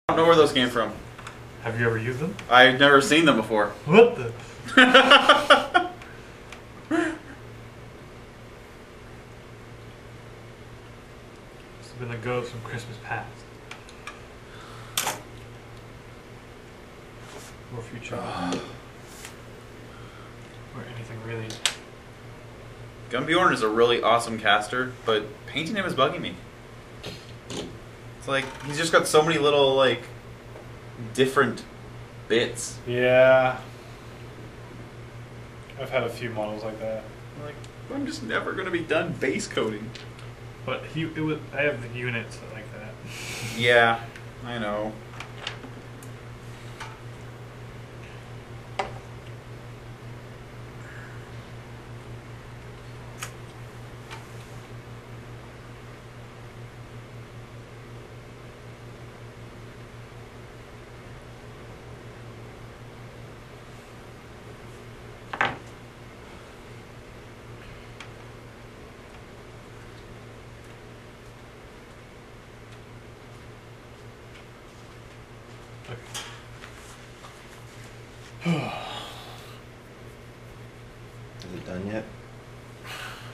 I don't know where those came from. Have you ever used them? I've never seen them before. What the? This has been the ghost from Christmas past. Or future. Or anything really. Gunnbjorn is a really awesome caster, but painting him is bugging me. It's like, he's just got so many little, like, different bits. Yeah. I've had a few models like that. Like, I'm just never going to be done base coating. But I have the units like that. Yeah, I know. Is it done yet?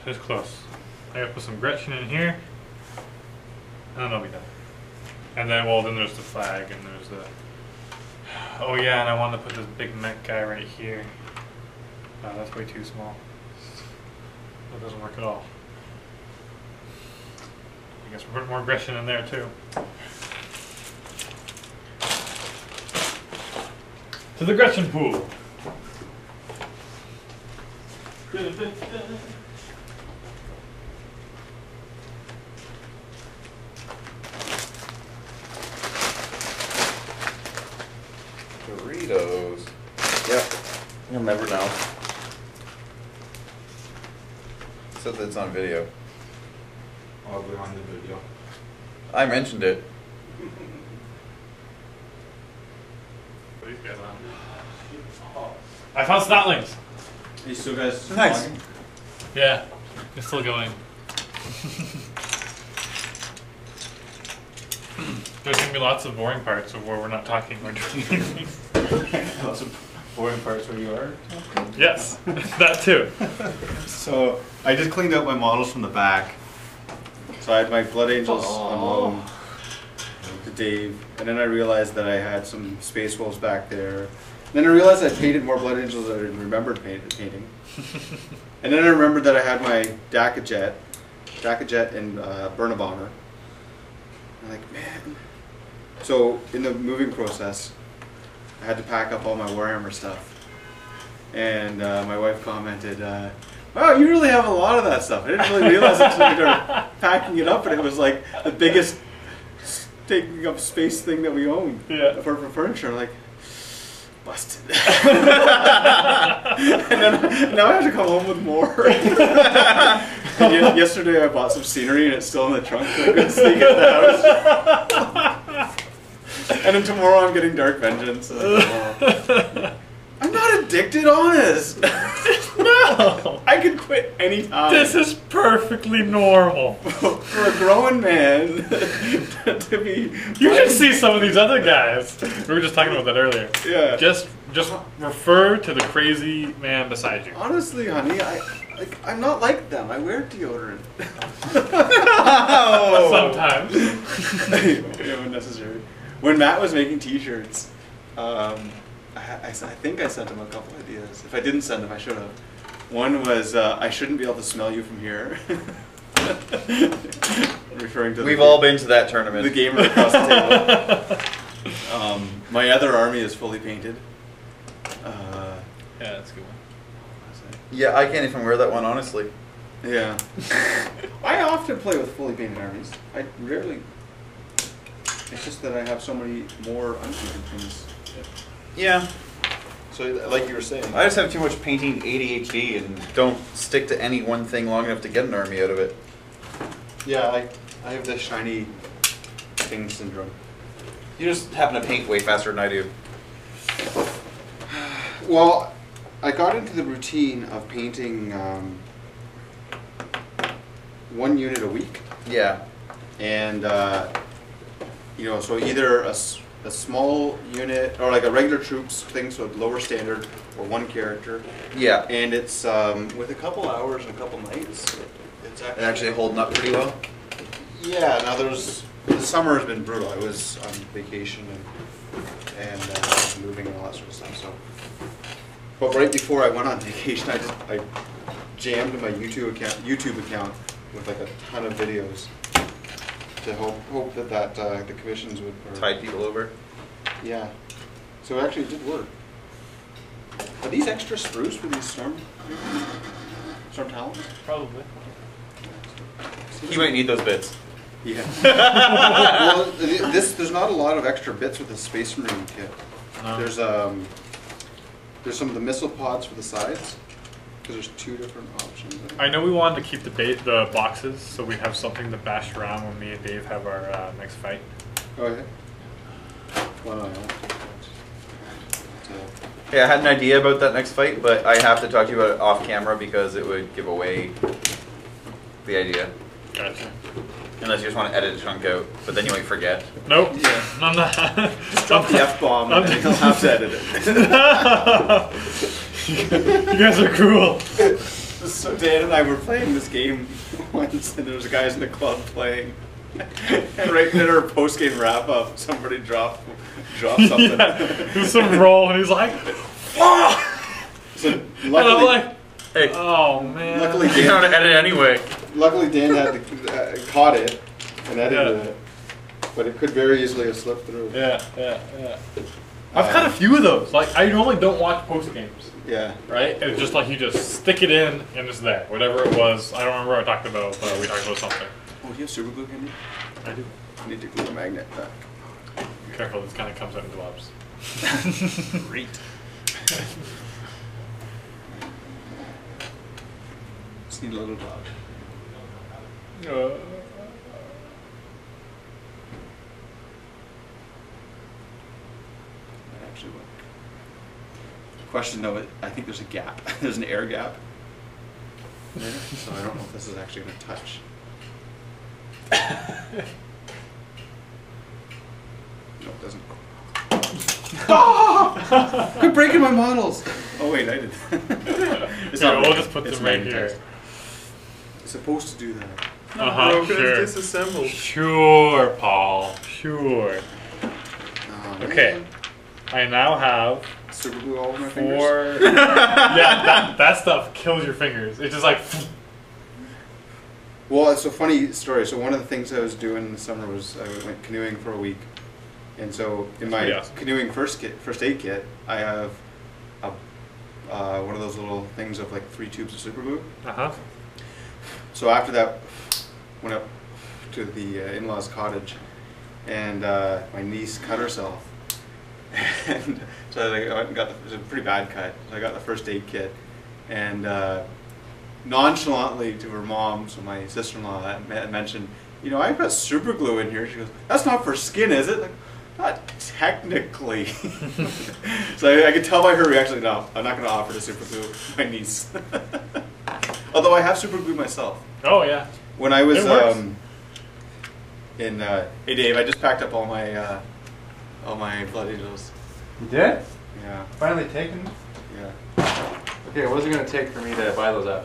It's close. I gotta put some Gretchen in here. And then I'll be done. And then, well, then there's the flag and there's the... Oh yeah, and I wanted to put this big mech guy right here. No, that's way too small. That doesn't work at all. I guess we're putting more Gretchen in there too. To the Gretchen pool. Doritos. Yep. You'll never know. Except that it's on video. I'll be on the video. I mentioned it. What are these guys on? I found Snotlings! You still guys Nice. talking? Yeah, it's still going. There's gonna be lots of boring parts of where we're not talking or doing anything. Lots of boring parts where you are. Yes, that too. So I just cleaned out my models from the back. So I had my Blood Angels on loan to Dave, and then I realized that I had some Space Wolves back there. Then I realized I painted more Blood Angels than I remembered painting. And then I remembered that I had my Dakajet and Burna Bomber. I'm like, man. So in the moving process, I had to pack up all my Warhammer stuff. And my wife commented, wow, you really have a lot of that stuff. I didn't really realize it until we started packing it up, and it was like the biggest taking up space thing that we own. Yeah. For furniture. I'm like, busted. And then now I have to come home with more. And yesterday I bought some scenery and it's still in the trunk, so I couldn't sneak it in the house. And then tomorrow I'm getting Dark Vengeance. I'm not addicted, honest. No! I could quit anytime. This is perfectly normal. For a growing man to be... You should see some of these other guys. We were just talking about that earlier. Yeah. Just refer to the crazy man beside you. Honestly, honey, I'm not like them. I wear deodorant. Sometimes. Yeah, when necessary. When Matt was making t-shirts, I think I sent him a couple ideas. If I didn't send them, I should have. One was, I shouldn't be able to smell you from here. Referring to We've all been to that tournament. the gamer across the table. My other army is fully painted. Yeah, that's a good one. Yeah, I can't even wear that one, honestly. Yeah. I often play with fully painted armies. I rarely... It's just that I have so many more unpainted things. Yeah. So, like you were saying... I just have too much painting ADHD and don't stick to any one thing long enough to get an army out of it. Yeah, I have the shiny thing syndrome. You just happen to paint way faster than I do. Well, I got into the routine of painting one unit a week. Yeah. And, you know, so either a small unit or like a regular troops thing, so lower standard or one character, Yeah. and it's with a couple hours and a couple nights. It's Actually holding up pretty well. Yeah. Now the summer has been brutal. I was on vacation and moving and all that sort of stuff. So, but right before I went on vacation, I jammed my YouTube account with like a ton of videos to hope that the commissions would Tide people over. Yeah. So actually, it did work. Are these extra spruce for these storm talons? Probably. You might need those bits. Yeah. Well, there's not a lot of extra bits with the Space Marine kit. No. There's some of the missile pods for the sides, because there's 2 different options. I know we wanted to keep the boxes so we have something to bash around when me and Dave have our next fight. Oh yeah. Well, no, I don't. Yeah, I had an idea about that next fight, but I have to talk to you about it off camera because it would give away the idea. Gotcha. Unless you just want to edit a chunk out, but then you might forget. Nope. Yeah. I'm not. Just drop the F-bomb and then he'll have to edit it. You guys are cruel. So Dan and I were playing this game once, and there was guys in the club playing. And right in our post-game wrap-up, somebody dropped something. Yeah. There's some roll, and he's like, "Fuck!" So And I'm luckily, like, Hey, "Oh man." Luckily, you know how to edit anyway. Dan had caught it and edited Yeah. it, but it could very easily have slipped through. Yeah. I've had a few of those. Like, I normally don't watch post games, Yeah. right? It's just like you just stick it in and it's there. Whatever it was, I don't remember what I talked about, but we talked about something. Oh, do you have super glue handy? I do. I need to glue the magnet back. Be careful, this kind of comes out in globs. Great. Just need a little glove. That actually will. Question though, I think there's a gap. There's an air gap there, so I don't know if this is actually going to touch. No, it doesn't. Quit breaking my models! Oh wait, I did. It's Here, not we'll broken. just put It's them right magnetized. here. It's supposed to do that. Sure. Disassembled. Sure, Paul. Sure. Oh, Okay. man. I now have Super glue all over my fingers. 4. Yeah, that stuff kills your fingers. It's just like. Well, it's a funny story. So one of the things I was doing in the summer was I went canoeing for a week, and so in my pretty awesome. canoeing first aid kit, I have one of those little things of like 3 tubes of super glue. So after that, went up to the in-laws' cottage, and my niece cut herself, and so I went and got it was a pretty bad cut. So I got the first aid kit, and nonchalantly to her mom, so my sister-in-law, mentioned, you know, I've got super glue in here. She goes, "That's not for skin, is it?" Like, not technically. So I could tell by her reaction, no, I'm not going to offer to super glue my niece. Although I have super glue myself. Oh yeah. When I was It works. in, hey Dave, I just packed up all my Blood Angels. You did? Yeah, Finally taken? yeah. Okay, what is it going to take for me to buy those up?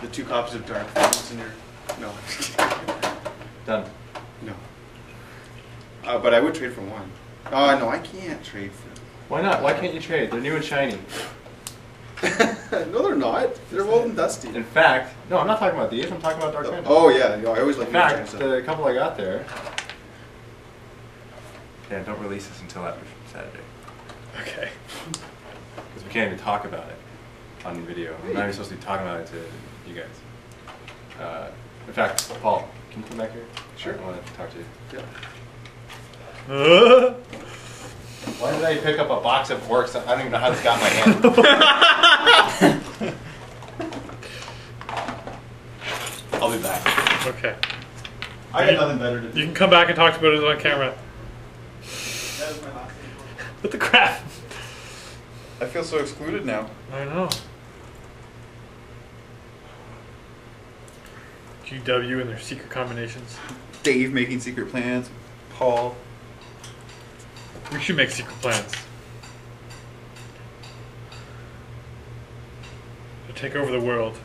The 2 copies of Dark Phoenix in your, no, Done. no. But I would trade for one. Oh no, I can't trade for. Why not? Why can't you trade? They're new and shiny. No, they're not. They're old and dusty. In fact, no, I'm not talking about these. I'm talking about Dark Phantom. Oh yeah, no, I always like In new and fact, shiny stuff. the couple I got there. Dan, don't release this until after Saturday. Okay. Because we can't even talk about it on video. We're not even supposed to be talking about it to you guys. In fact, Paul, can you come back here? Sure. I want to talk to you. Yeah. Why did I pick up a box of orcs? I don't even know how this got in my hand. I'll be back. Okay. I got nothing better to do. You can come back and talk about it on camera. That was my last day. What the crap? I feel so excluded now. I know. GW and their secret combinations. Dave making secret plans. Paul. We should make secret plans. To take over the world.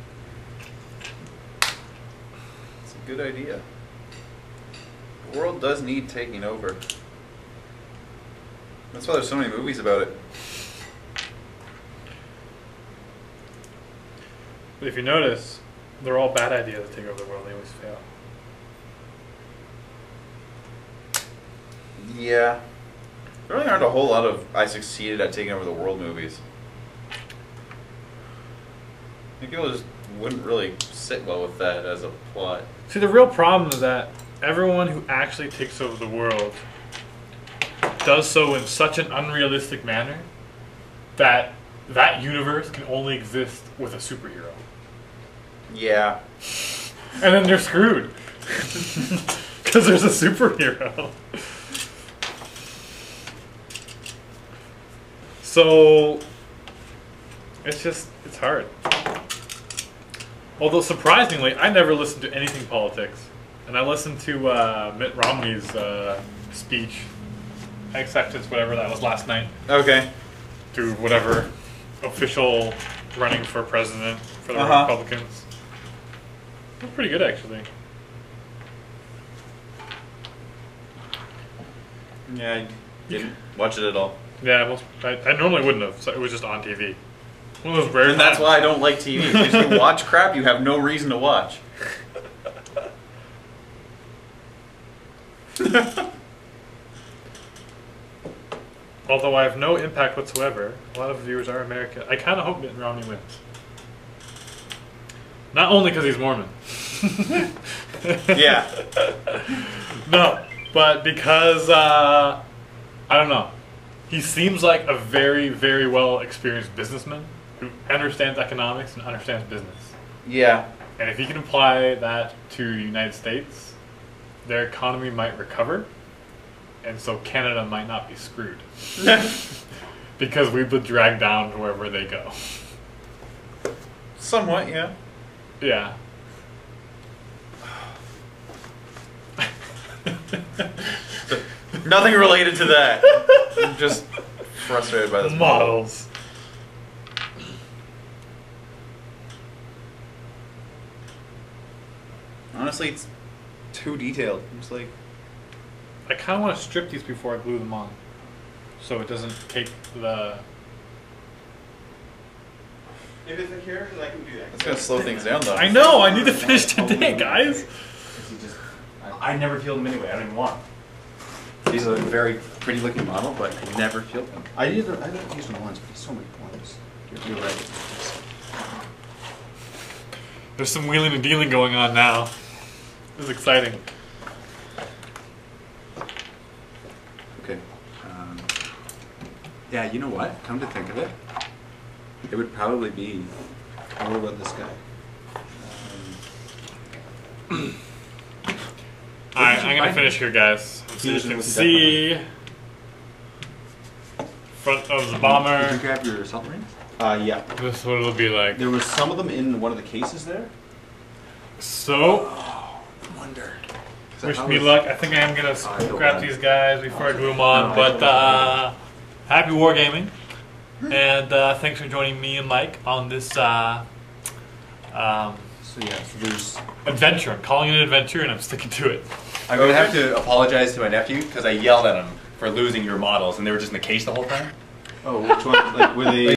It's a good idea. The world does need taking over. That's why there's so many movies about it. But if you notice, they're all bad ideas to take over the world. They always fail. Yeah. There really aren't a whole lot of I succeeded at taking over the world movies. I think people just wouldn't really sit well with that as a plot. See, the real problem is that everyone who actually takes over the world does so in such an unrealistic manner that that universe can only exist with a superhero. Yeah. And then they're screwed. Because there's a superhero. So, it's hard. Although, surprisingly, I never listened to anything politics. And I listened to Mitt Romney's speech, acceptance, whatever that was last night, Okay. to whatever official running for president for the Uh-huh. Republicans. It was pretty good, actually. Yeah, I didn't watch it at all. Yeah, well, I normally wouldn't have. So it was just on TV. One of those rare And that's times. why I don't like TV. Because you watch crap you have no reason to watch. Although I have no impact whatsoever, a lot of viewers are American. I kind of hope Mitt Romney wins. Not only because he's Mormon. Yeah. No, but because, I don't know. He seems like a very, very well experienced businessman who understands economics and understands business. Yeah. And if he can apply that to the United States, their economy might recover, and so Canada might not be screwed. Because we've been dragged down to wherever they go. Somewhat, yeah. Yeah. Nothing related to that. I'm just frustrated by this Models. Honestly, it's too detailed. I'm just like, I kind of want to strip these before I glue them on, so it doesn't take the. Maybe it's in here, because I can do that. it's gonna slow things down though. I know. I need to finish today, guys. I never peeled them anyway. I don't even want them. These are a very pretty looking model, but I never peeled them. I don't use them once, but there's so many points. You're right. There's some wheeling and dealing going on now. This is exciting. Okay. Yeah, you know what? Come to think of it, it would probably be. What about this guy? Alright, I'm gonna finish here, guys. So you can see front of the Did you bomber. grab your submarines? Yeah. This is what it'll be like. There was some of them in one of the cases there. So, Wonder. wish me luck. I think I am gonna I feel scrap bad. these guys before I glue them on. But happy wargaming, and thanks for joining me and Mike on this So yeah, so there's. adventure. I'm calling it an adventure, and I'm sticking to it. I'm gonna have to apologize to my nephew because I yelled at him for losing your models, and they were just in the case the whole time. Oh, which one? Like, were they?